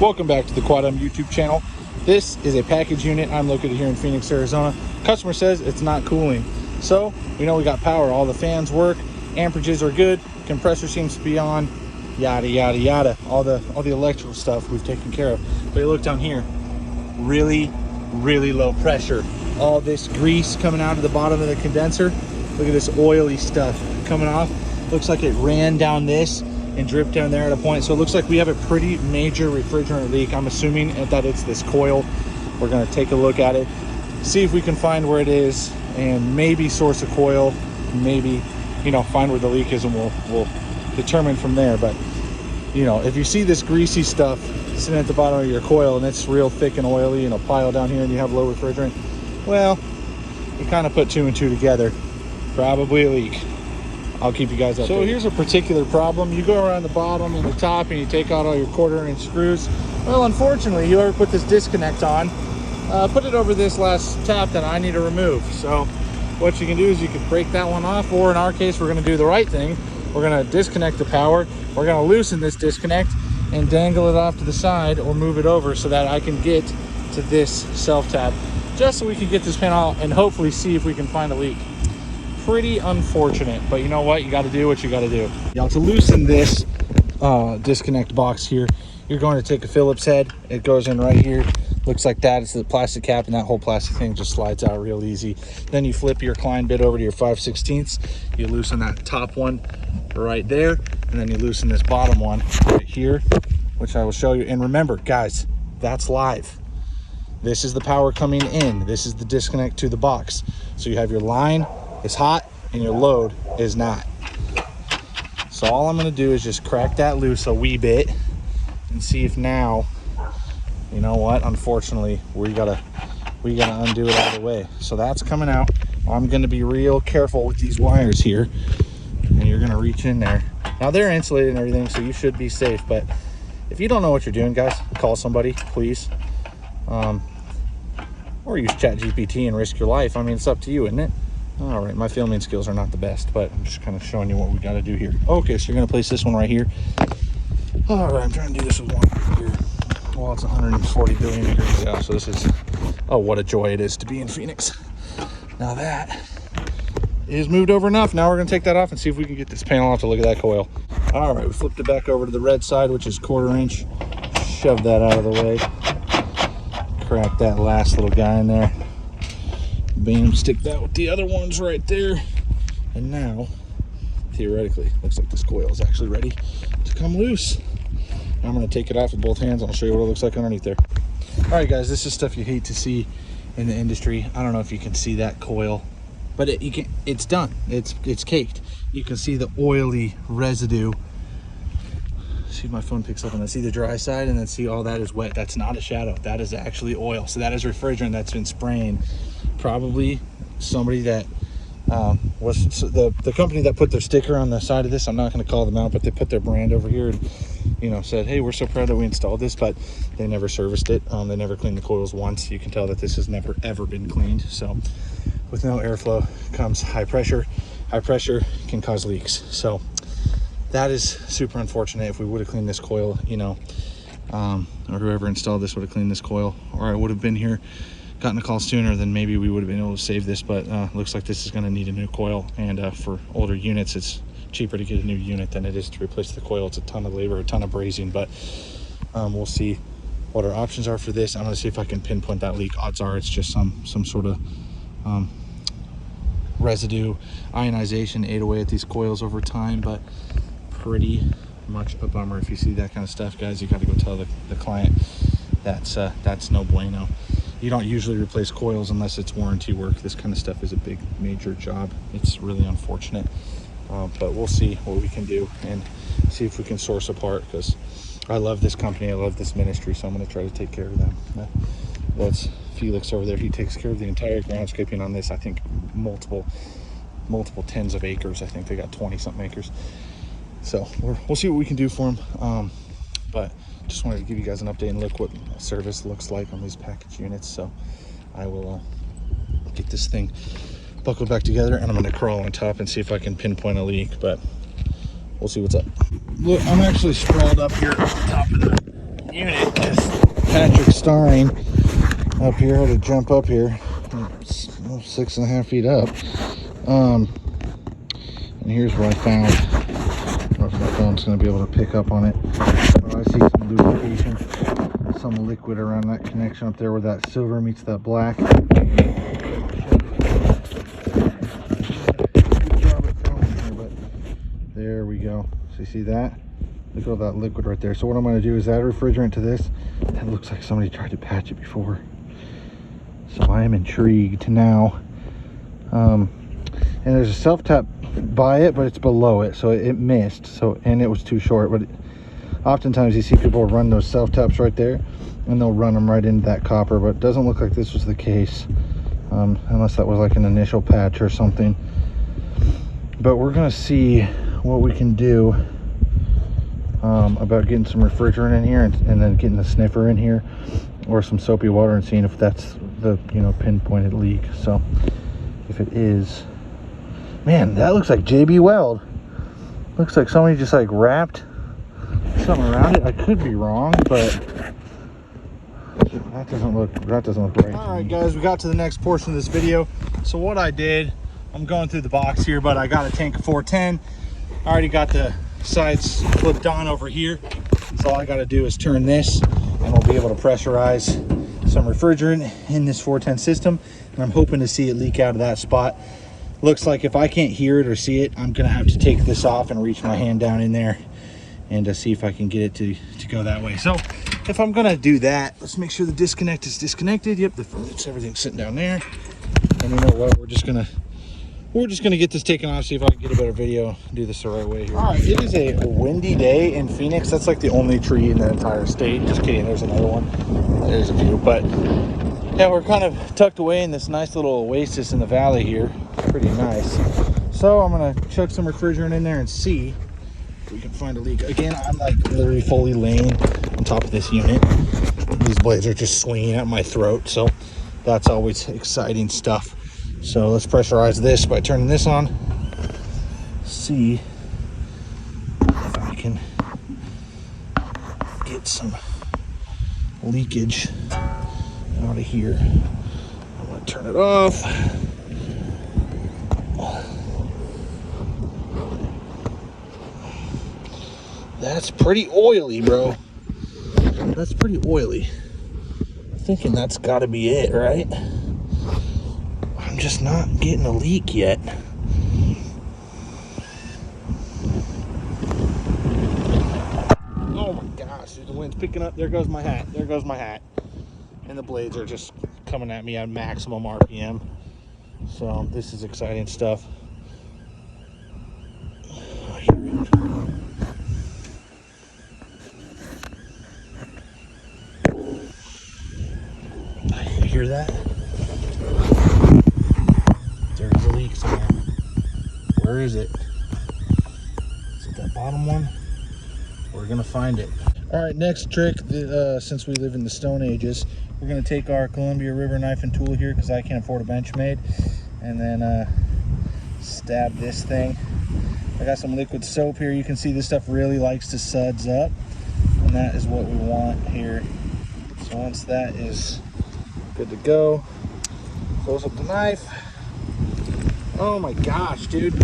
Welcome back to the KWADEM YouTube channel. This is a package unit. I'm located here in Phoenix, Arizona. Customer says it's not cooling. So we know we got power. All the fans work, amperages are good, compressor seems to be on, yada yada yada. All the electrical stuff we've taken care of. But you look down here, really low pressure. All this grease coming out of the bottom of the condenser. Look at this oily stuff coming off. Looks like it ran down this and dripped down there at a point. So it looks like we have a pretty major refrigerant leak. I'm assuming that it's this coil. We're gonna take a look at it, see if we can find where it is, and maybe source a coil, maybe, you know, find where the leak is, and we'll determine from there. But, you know, if you see this greasy stuff sitting at the bottom of your coil and it's real thick and oily and a pile down here and you have low refrigerant, well, you kind of put two and two together. Probably a leak. I'll keep you guys updated. So here's a particular problem. You go around the bottom and the top and you take out all your 1/4 inch screws. Well, unfortunately, you ever put this disconnect on, put it over this last tap that I need to remove. So what you can do is you can break that one off, or in our case, we're gonna do the right thing. We're gonna disconnect the power. We're gonna loosen this disconnect and dangle it off to the side or move it over so that I can get to this self tap, just so we can get this panel out and hopefully see if we can find a leak. Pretty unfortunate, but you know what? You got to do what you got to do. Now, to loosen this disconnect box here, you're going to take a Phillips head. It goes in right here. Looks like that. It's the plastic cap, and that whole plastic thing just slides out real easy. Then you flip your Klein bit over to your 5/16. You loosen that top one right there, and then you loosen this bottom one right here, which I will show you. And remember, guys, that's live. This is the power coming in. This is the disconnect to the box. So you have your line is hot and your load is not. So all I'm going to do is just crack that loose a wee bit and see if now, you know what, unfortunately we gotta undo it out of the way. So that's coming out. I'm going to be real careful with these wires here, and you're going to reach in there. Now they're insulated and everything, so you should be safe, but if you don't know what you're doing, guys, call somebody, please, or use ChatGPT and risk your life. I mean, it's up to you, isn't it? All right, my filming skills are not the best, but I'm just kind of showing you what we got to do here. Okay, so you're going to place this one right here. All right, I'm trying to do this with one here. Well, it's 140 billion degrees out, so this is, oh, what a joy it is to be in Phoenix. Now that is moved over enough. Now we're going to take that off and see if we can get this panel off to look at that coil. All right, we flipped it back over to the red side, which is 1/4 inch. Shove that out of the way. Crack that last little guy in there. Bam, stick that with the other ones right there. And now, theoretically, looks like this coil is actually ready to come loose. Now I'm going to take it off with both hands. I'll show you what it looks like underneath there. All right, guys, this is stuff you hate to see in the industry. I don't know if you can see that coil, but it's done. It's caked. You can see the oily residue. See if my phone picks up on that. See the dry side, and then see all that is wet. That's not a shadow. That is actually oil. So that is refrigerant that's been spraying. Probably somebody that was the company that put their sticker on the side of this. I'm not going to call them out, but they put their brand over here and, you know, said, hey, we're so proud that we installed this, but they never serviced it. They never cleaned the coils once. You can tell that this has never ever been cleaned. So with no airflow comes high pressure. High pressure can cause leaks. So that is super unfortunate. If we would have cleaned this coil, you know, or whoever installed this would have cleaned this coil, or I would have been here, gotten a call sooner, then maybe we would have been able to save this. But looks like this is going to need a new coil, and for older units it's cheaper to get a new unit than it is to replace the coil. It's a ton of labor, a ton of brazing, but we'll see what our options are for this. I'm going to see if I can pinpoint that leak. Odds are it's just some sort of residue ionization ate away at these coils over time, but pretty much a bummer. If you see that kind of stuff, guys, you got to go tell the client that's no bueno. You don't usually replace coils unless it's warranty work. This kind of stuff is a big major job. It's really unfortunate, but we'll see what we can do and see if we can source a part, because I love this company, I love this ministry, so I'm going to try to take care of them. That's Felix over there. He takes care of the entire groundscaping on this. I think multiple tens of acres. I think they got 20 something acres. So we'll see what we can do for them, but just wanted to give you guys an update and look what service looks like on these package units. So I will get this thing buckled back together, and I'm going to crawl on top and see if I can pinpoint a leak, but we'll see what's up. Look, I'm actually sprawled up here on top of the unit because starring up here. I had to jump up here. It's 6.5 feet up. And here's what I found. I don't know if my phone's going to be able to pick up on it, but I see some lubrication, some liquid around that connection up there where that silver meets that black. There we go. So you see that? Look at all that liquid right there. So what I'm going to do is add refrigerant to this. That looks like somebody tried to patch it before. So I am intrigued now. And there's a self-tap by it, but it's below it, so it missed. So, and it was too short. But oftentimes you see people run those self-taps right there, and they'll run them right into that copper. But it doesn't look like this was the case, unless that was like an initial patch or something. But we're going to see what we can do about getting some refrigerant in here and then getting the sniffer in here or some soapy water and seeing if that's the, you know, pinpointed leak. So if it is, man, that looks like JB Weld. Looks like somebody just like wrapped something around it. I could be wrong, but that doesn't look right. All right, guys, we got to the next portion of this video. So what I did, I'm going through the box here, but I got a tank of 410. I already got the sides flipped on over here. So all I got to do is turn this and we'll be able to pressurize some refrigerant in this 410 system. And I'm hoping to see it leak out of that spot. Looks like if I can't hear it or see it, I'm going to have to take this off and reach my hand down in there and see if I can get it to go that way. So if I'm going to do that, let's make sure the disconnect is disconnected. Yep, everything's sitting down there. And you know what, we're just gonna get this taken off, see if I can get a better video, do this the right way here. All right, it is a windy day in Phoenix. That's like the only tree in the entire state. Just kidding, there's another one. There's a few, but yeah, we're kind of tucked away in this nice little oasis in the valley here. Pretty nice. So I'm gonna chuck some refrigerant in there and see if we can find a leak. Again, I'm like literally fully laying on top of this unit. These blades are just swinging at my throat, so that's always exciting stuff. So let's pressurize this by turning this on. See if I can get some leakage out of here. I'm gonna turn it off. That's pretty oily, bro. That's pretty oily. I'm thinking that's gotta be it, right? I'm just not getting a leak yet. Oh my gosh, the wind's picking up. There goes my hat. There goes my hat. And the blades are just coming at me at maximum RPM. So this is exciting stuff. You hear that? There's a leak somewhere. Where is it? Is it that bottom one? We're gonna find it. All right, next trick, since we live in the Stone Ages, we're gonna take our Columbia River knife and tool here because I can't afford a Benchmade, and then stab this thing. I got some liquid soap here. You can see this stuff really likes to suds up, and that is what we want here. So once that is good to go, close up the knife. Oh my gosh, dude.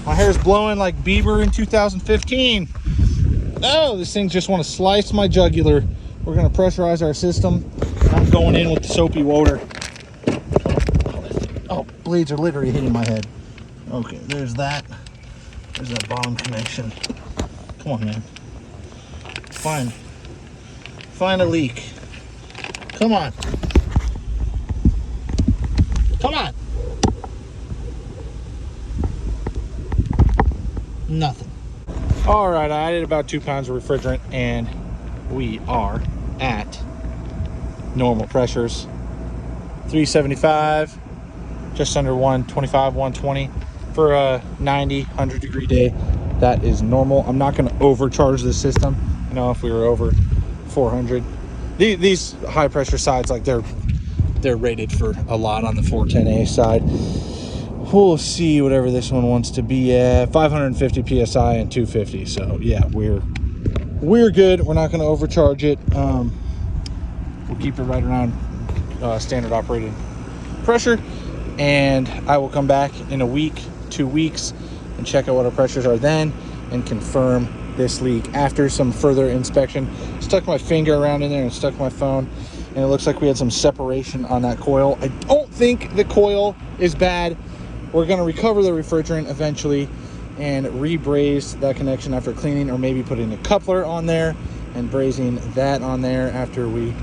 My hair's blowing like Bieber in 2015. Oh, this thing just want to slice my jugular. We're going to pressurize our system. I'm going in with the soapy water. Oh, blades are literally hitting my head. Okay, there's that. There's that bottom connection. Come on, man. Find a leak. Come on. Come on. Nothing. All right, I added about 2 pounds of refrigerant and we are at normal pressures. 375, just under 125, 120 for a 90, 100 degree day. That is normal. I'm not going to overcharge the system. You know, if we were over 400, these high pressure sides, like they're rated for a lot on the 410A side. We'll see whatever this one wants to be at. 550 psi and 250. So yeah, we're good. We're not going to overcharge it. We'll keep it right around standard operating pressure, and I will come back in a week, 2 weeks, and check out what our pressures are then and confirm this leak after some further inspection. Stuck my finger around in there and stuck my phone, and it looks like we had some separation on that coil. I don't think the coil is bad. We're going to recover the refrigerant eventually and rebraze that connection after cleaning, or maybe putting a coupler on there and brazing that on there after we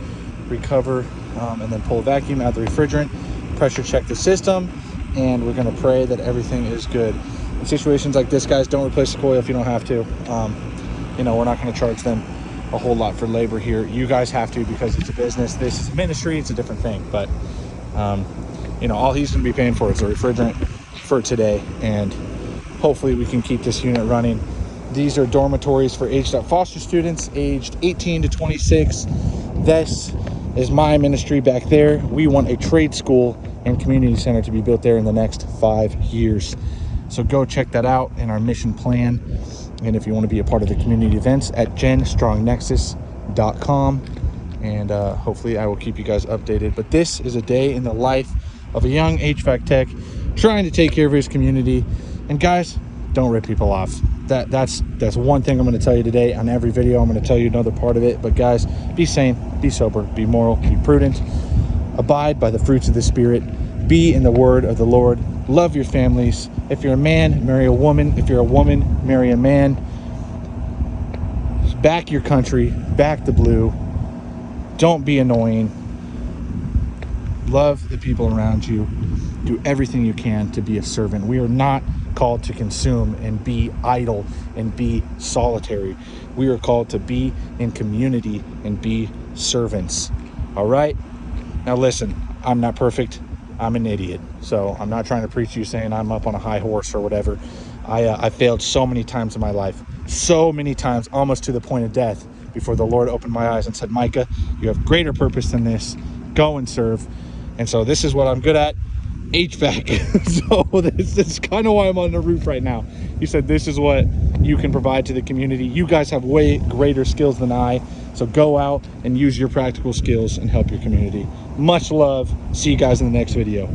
recover, and then pull a vacuum out the refrigerant, pressure check the system, and we're going to pray that everything is good. In situations like this, guys, don't replace the coil if you don't have to. You know, we're not going to charge them a whole lot for labor here. You guys have to, because it's a business. This is a ministry. It's a different thing. But you know, all he's going to be paying for is the refrigerant for today, and hopefully we can keep this unit running. These are dormitories for aged out foster students, aged 18 to 26. This is my ministry back there. We want a trade school and community center to be built there in the next 5 years. So go check that out in our mission plan. And if you want to be a part of the community events, at GENSTRONGNEXUS.com. And hopefully I will keep you guys updated. But this is a day in the life of a young HVAC tech trying to take care of his community. And guys, don't rip people off. That's one thing I'm going to tell you today. On every video, I'm going to tell you another part of it. But guys, be sane, be sober, be moral, be prudent. Abide by the fruits of the Spirit. Be in the word of the Lord. Love your families. If you're a man, marry a woman. If you're a woman, marry a man. Back your country. Back the blue. Don't be annoying. Love the people around you. Do everything you can to be a servant. We are not called to consume and be idle and be solitary. We are called to be in community and be servants. All right? Now listen, I'm not perfect. I'm an idiot. So I'm not trying to preach to you saying I'm up on a high horse or whatever. I failed so many times in my life. So many times, almost to the point of death, before the Lord opened my eyes and said, Micah, you have greater purpose than this. Go and serve. And so this is what I'm good at. HVAC. So this is kind of why I'm on the roof right now. He said this is what you can provide to the community. You guys have way greater skills than I, so go out and use your practical skills and help your community. Much love. See you guys in the next video.